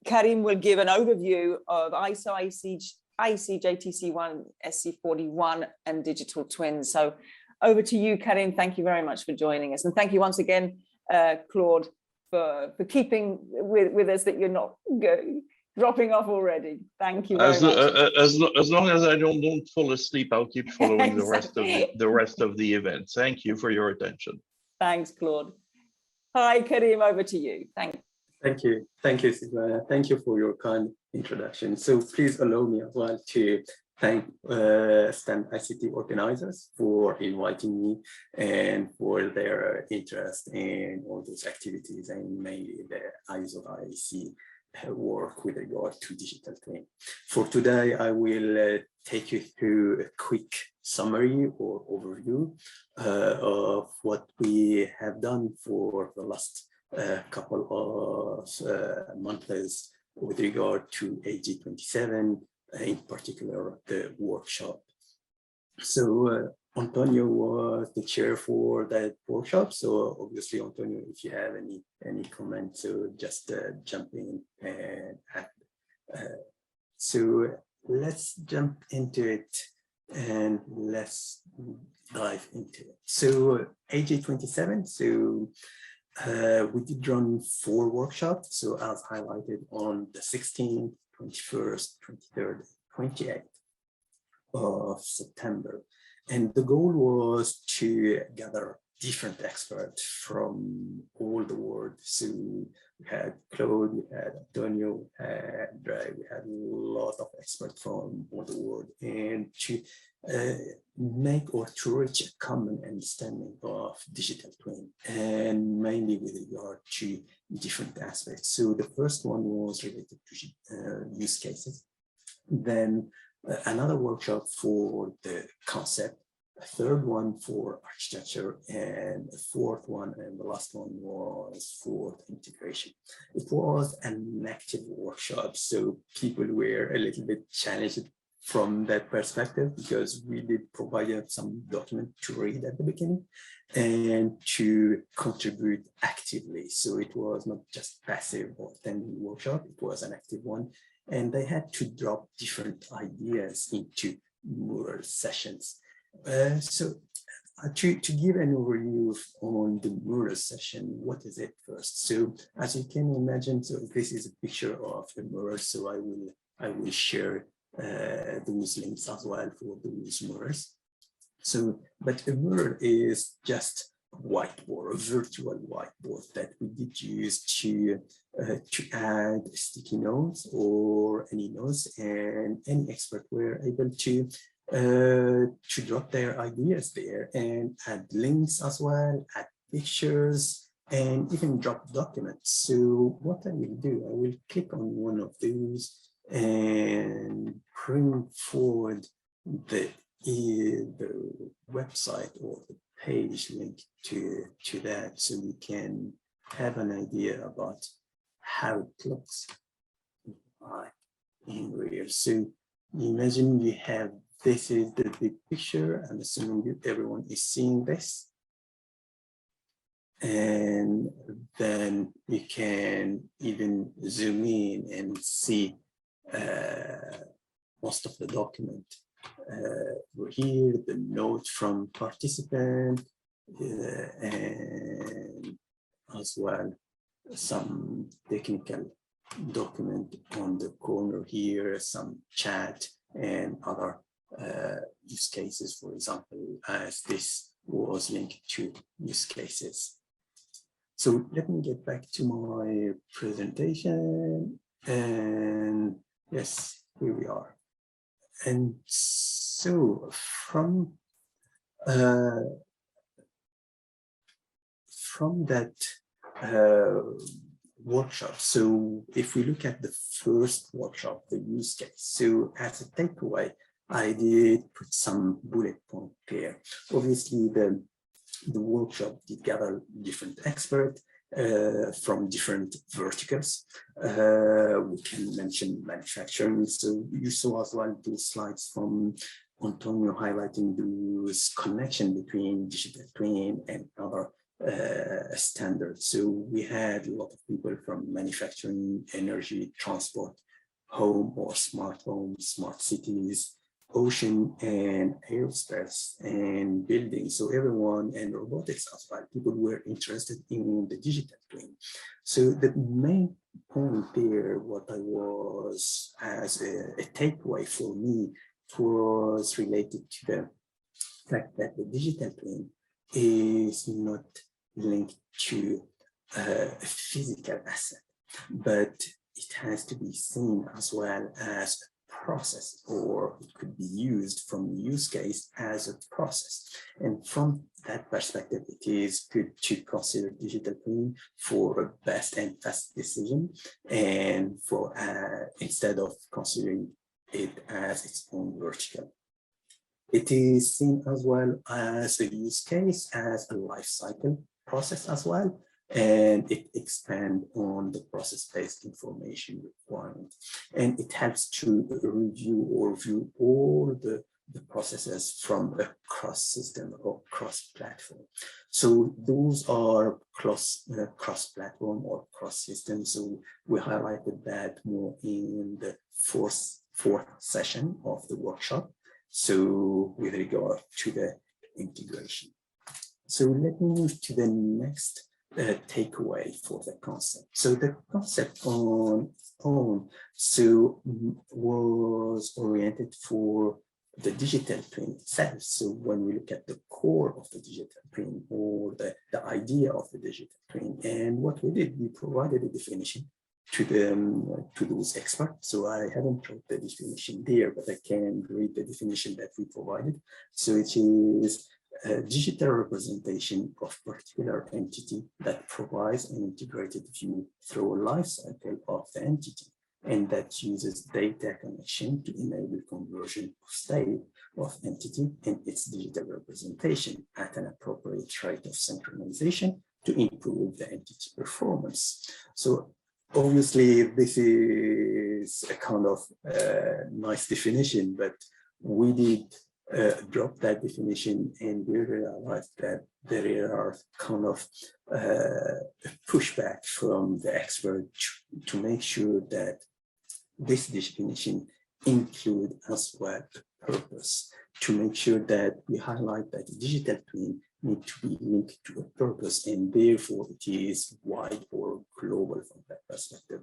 Karim will give an overview of ISO, ICJTC1, SC41 and digital twins. So over to you, Karim. Thank you very much for joining us. And thank you once again, Claude, for keeping with us, that you're not dropping off already. Thank you very much. As long as I don't fall asleep, I'll keep following Exactly. the rest of the event. Thank you for your attention. Thanks, Claude. Hi, Karim, over to you. Thank you, Silvana. Thank you for your kind introduction. So please allow me as well to thank StandICT organizers for inviting me and for their interest in all those activities, and mainly the ISO IC work with regard to digital twin. For today, I will take you through a quick summary or overview of what we have done for the last couple of months with regard to AG27, in particular the workshop. So Antonio was the chair for that workshop. So obviously, Antonio, if you have any comments, so just jump in and add. So let's jump into it and let's dive into it. So AG27, so we did run 4 workshops. So as highlighted on the 16th, 21st, 23rd, 28th of September. And the goal was to gather different experts from all the world. So we had Claude, we had Antonio, we had Dre, we had a lot of experts from all the world, and to make or to reach a common understanding of digital twin, and mainly with regard to different aspects. So the first one was related to use cases. Then another workshop for the concept, a third one for architecture, and a fourth one and the last one was for integration. It was an active workshop, so people were a little bit challenged from that perspective, because we did provide some document to read at the beginning and to contribute actively. So it was not just passive or attending workshop, it was an active one. And they had to drop different ideas into Mural sessions. So to give an overview on the Mural session, what is it first? So as you can imagine, so this is a picture of the mural. So I will I will share those links as well for those murals. So, but a mural is just a whiteboard, a virtual whiteboard that we did use to add sticky notes or any notes, and any expert were able to drop their ideas there and add links as well, add pictures, and even drop documents. So what I will do, I will click on one of those and bring forward the website or the page link to that, so we can have an idea about how it looks in real. So imagine we have, this is the big picture. I'm assuming everyone is seeing this. And then you can even zoom in and see most of the document. Here, the note from participant, and as well some technical document on the corner here, some chat and other use cases, for example, as this was linked to use cases. So let me get back to my presentation, and yes, here we are. And so from that workshop, so if we look at the first workshop, the use case, so as a takeaway, I did put some bullet point there. Obviously, the workshop did gather different experts from different verticals. We can mention manufacturing. So you saw as well those slides from Antonio highlighting those connection between digital twin and other standards. So we had a lot of people from manufacturing, energy, transport, home or smart homes, smart cities, ocean and aerospace and building. So everyone, and robotics as well, people were interested in the digital twin. So the main point there, what I was as a takeaway for me, was related to the fact that the digital twin is not linked to a physical asset, but it has to be seen as well as process, or it could be used from use case as a process. And from that perspective, it is good to consider digital twin for a best and fast decision, and for instead of considering it as its own vertical. It is seen as well as a use case, as a life cycle process as well, and it expands on the process-based information requirement. And it helps to review or view all the processes from a cross-system or cross-platform. So those are cross-platform or cross-system. So we highlighted that more in the fourth session of the workshop. So with regard to the integration. So let me move to the next takeaway for the concept. So the concept on its own was oriented for the digital twin itself. So when we look at the core of the digital twin, or the idea of the digital twin, and what we did, we provided a definition to those experts. So I haven't wrote the definition there, but I can read the definition that we provided. So it is a digital representation of particular entity that provides an integrated view through a life cycle of the entity, and that uses data connection to enable conversion of state of entity and its digital representation at an appropriate rate of synchronization to improve the entity performance. So obviously, this is a kind of nice definition, but we did drop that definition, and we realized that there are kind of pushback from the expert to make sure that this definition include as well a purpose, to make sure that we highlight that the digital twin need to be linked to a purpose, and therefore it is wide or global from that perspective.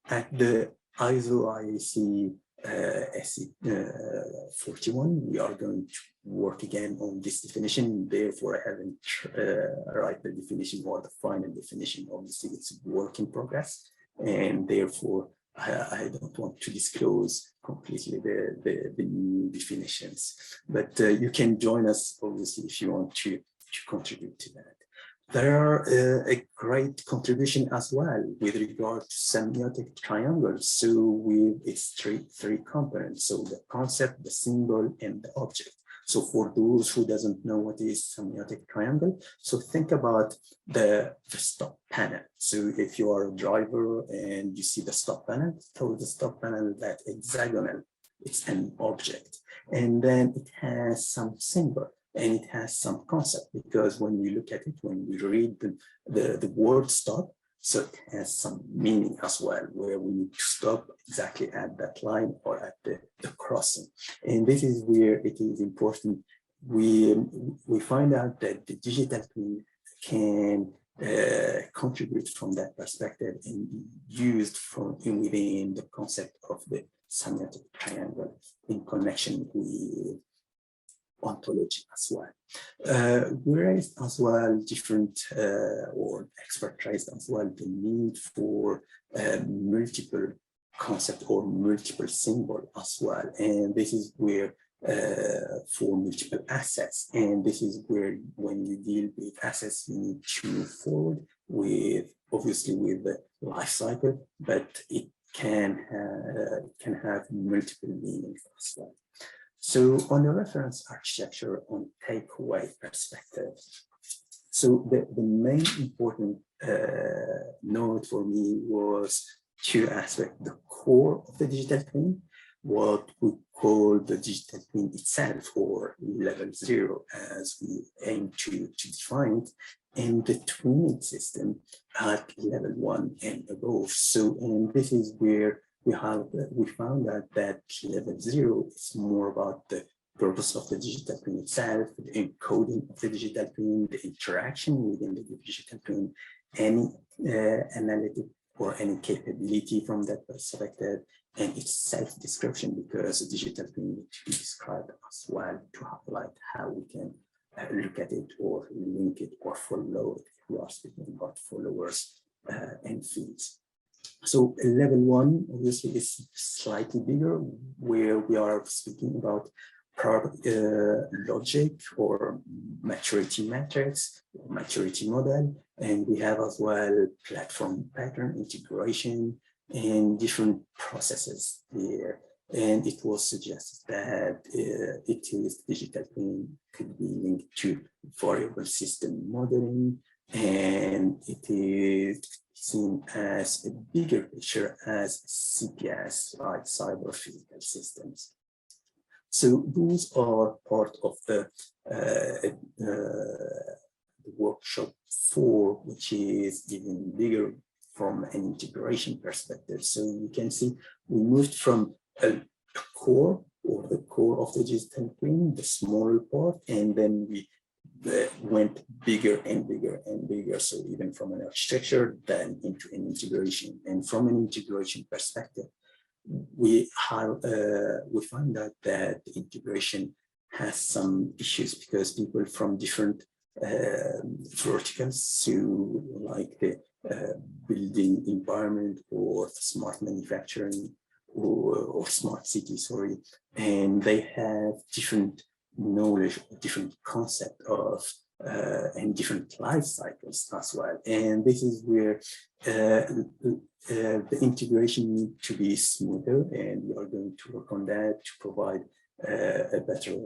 At the ISO IEC SE 41, we are going to work again on this definition. Therefore, I haven't write the definition or the final definition. Obviously, it's a work in progress, and therefore I don't want to disclose completely the new definitions. But you can join us, obviously, if you want to contribute to that. There are a great contribution as well with regard to semiotic triangles. So with its three components, so the concept, the symbol, and the object. So for those who doesn't know what is semiotic triangle, so think about the stop panel. So if you are a driver and you see the stop panel, so the stop panel, that hexagonal, it's an object. And then it has some symbol. And it has some concept, because when we look at it, when we read the word stop, so it has some meaning as well, where we need to stop exactly at that line or at the crossing. And this is where it is important. We find out that the digital twin can contribute from that perspective and be used from within the concept of the semiotic triangle in connection with ontology as well. Whereas as well different or expertized as well the need for multiple concept or multiple symbol as well. And this is where for multiple assets, and this is where when you deal with assets, you need to move forward with obviously with the life cycle, but it can have multiple meanings as well. So on the reference architecture on takeaway perspective, so the main important note for me was two aspects: the core of the digital twin, what we call the digital twin itself, or level 0 as we aim to define it, and the twinning system at level 1 and above. So, and this is where we found out that level 0 is more about the purpose of the digital twin itself, the encoding of the digital twin, the interaction within the digital twin, any analytic or any capability from that perspective, and its self-description, because the digital twin needs to be described as well to highlight how we can look at it or link it or follow it if we are speaking about followers and feeds. So level 1 obviously is slightly bigger, where we are speaking about logic or maturity metrics, maturity model, and we have as well platform pattern integration and different processes there. And it was suggested that it is digital twin could be linked to variable system modeling, and it is seen as a bigger picture as CPS, like cyber physical systems. So those are part of the workshop 4, which is even bigger from an integration perspective. So you can see we moved from a core, or the core of the digital twin, the smaller part, and then we went bigger and bigger and bigger. So even from an architecture, then into an integration. And from an integration perspective, we find out that the integration has some issues, because people from different verticals, so like the building environment or smart manufacturing or smart city, sorry, and they have different knowledge, different concept of and different life cycles as well. And this is where the integration needs to be smoother, and we are going to work on that to provide a better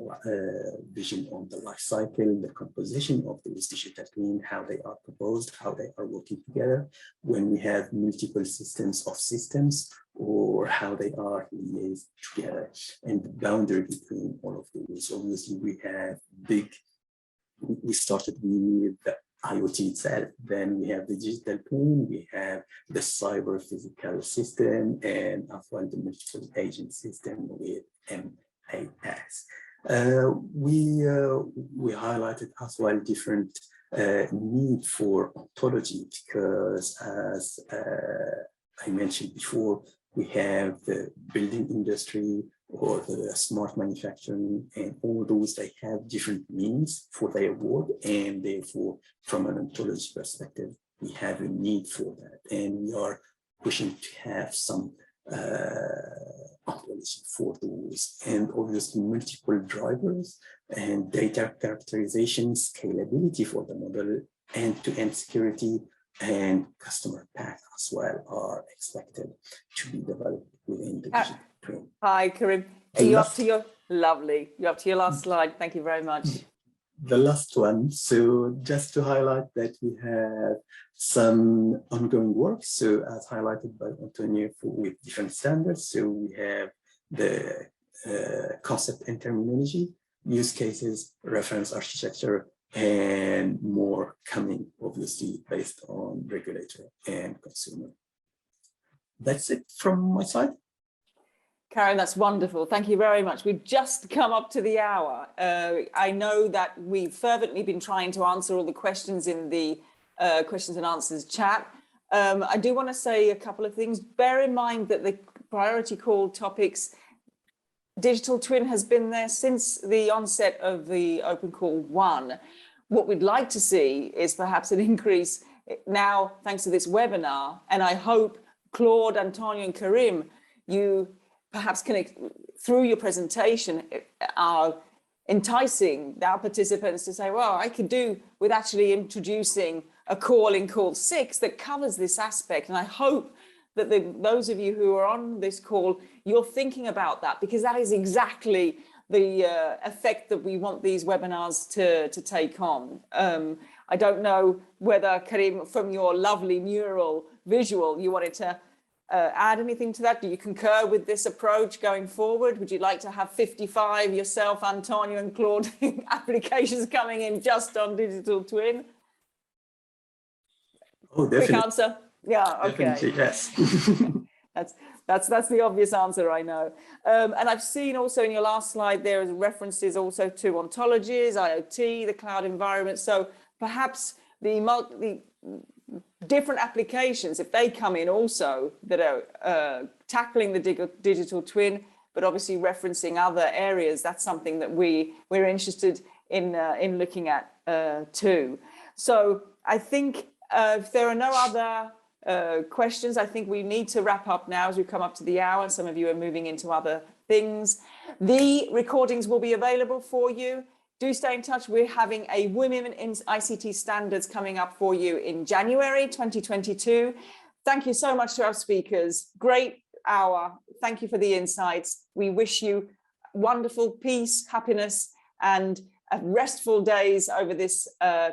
vision on the life cycle, the composition of those digital twin, how they are proposed, how they are working together when we have multiple systems of systems, or how they are liaised together, and the boundary between all of those. Obviously, we started with the IoT itself, then we have the digital twin, we have the cyber physical system, and as well the multiple agent system with MAS. We highlighted as well different need for ontology, because as I mentioned before, we have the building industry or the smart manufacturing, and all those, they have different meanings for their work, and therefore from an ontology perspective we have a need for that, and we are pushing to have some ontology for those, and obviously multiple drivers and data characterization, scalability for the model, end-to-end security, and customer path as well are expected to be developed within the digital twin. Hi, Karim. Are you up to your lovely? You're up to your last slide. Thank you very much. The last one. So just to highlight that we have some ongoing work. So as highlighted by Antonio with different standards. So we have the concept and terminology, use cases, reference architecture, and more coming, obviously, based on regulator and consumer. That's it from my side. Karen, that's wonderful. Thank you very much. We've just come up to the hour. I know that we've fervently been trying to answer all the questions in the questions and answers chat. I do want to say a couple of things. Bear in mind that the priority call topics, digital twin has been there since the onset of the Open Call 1. What we'd like to see is perhaps an increase now, thanks to this webinar. And I hope Claude, Antonio, and Karim, you perhaps can, through your presentation, are enticing our participants to say, well, I could do with actually introducing a call in call 6 that covers this aspect. And I hope that those of you who are on this call, you're thinking about that, because that is exactly the effect that we want these webinars to take on. I don't know whether, Karim, from your lovely mural visual, you wanted to add anything to that? Do you concur with this approach going forward? Would you like to have 55 yourself, Antonio and Claude, applications coming in just on digital twin? Oh, definitely. Quick answer. Yeah, okay. Definitely, yes. That's the obvious answer, I know. And I've seen also in your last slide there is references also to ontologies, IoT, the cloud environment. So perhaps the different applications, if they come in also, that are tackling the digital twin, but obviously referencing other areas, that's something that we're interested in looking at too. So I think if there are no other questions, I think we need to wrap up now as we come up to the hour. Some of you are moving into other things. The recordings will be available for you. Do stay in touch. We're having a Women in ICT Standards coming up for you in January 2022. Thank you so much to our speakers. Great hour. Thank you for the insights. We wish you wonderful peace, happiness, and restful days over this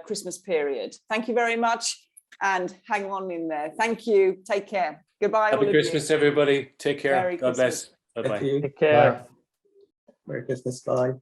Christmas period. Thank you very much. And hang on in there. Thank you. Take care. Goodbye. Happy Christmas, everybody. Take care. Merry God bless. Christmas. Bye-bye. Take care. Merry Christmas. Bye.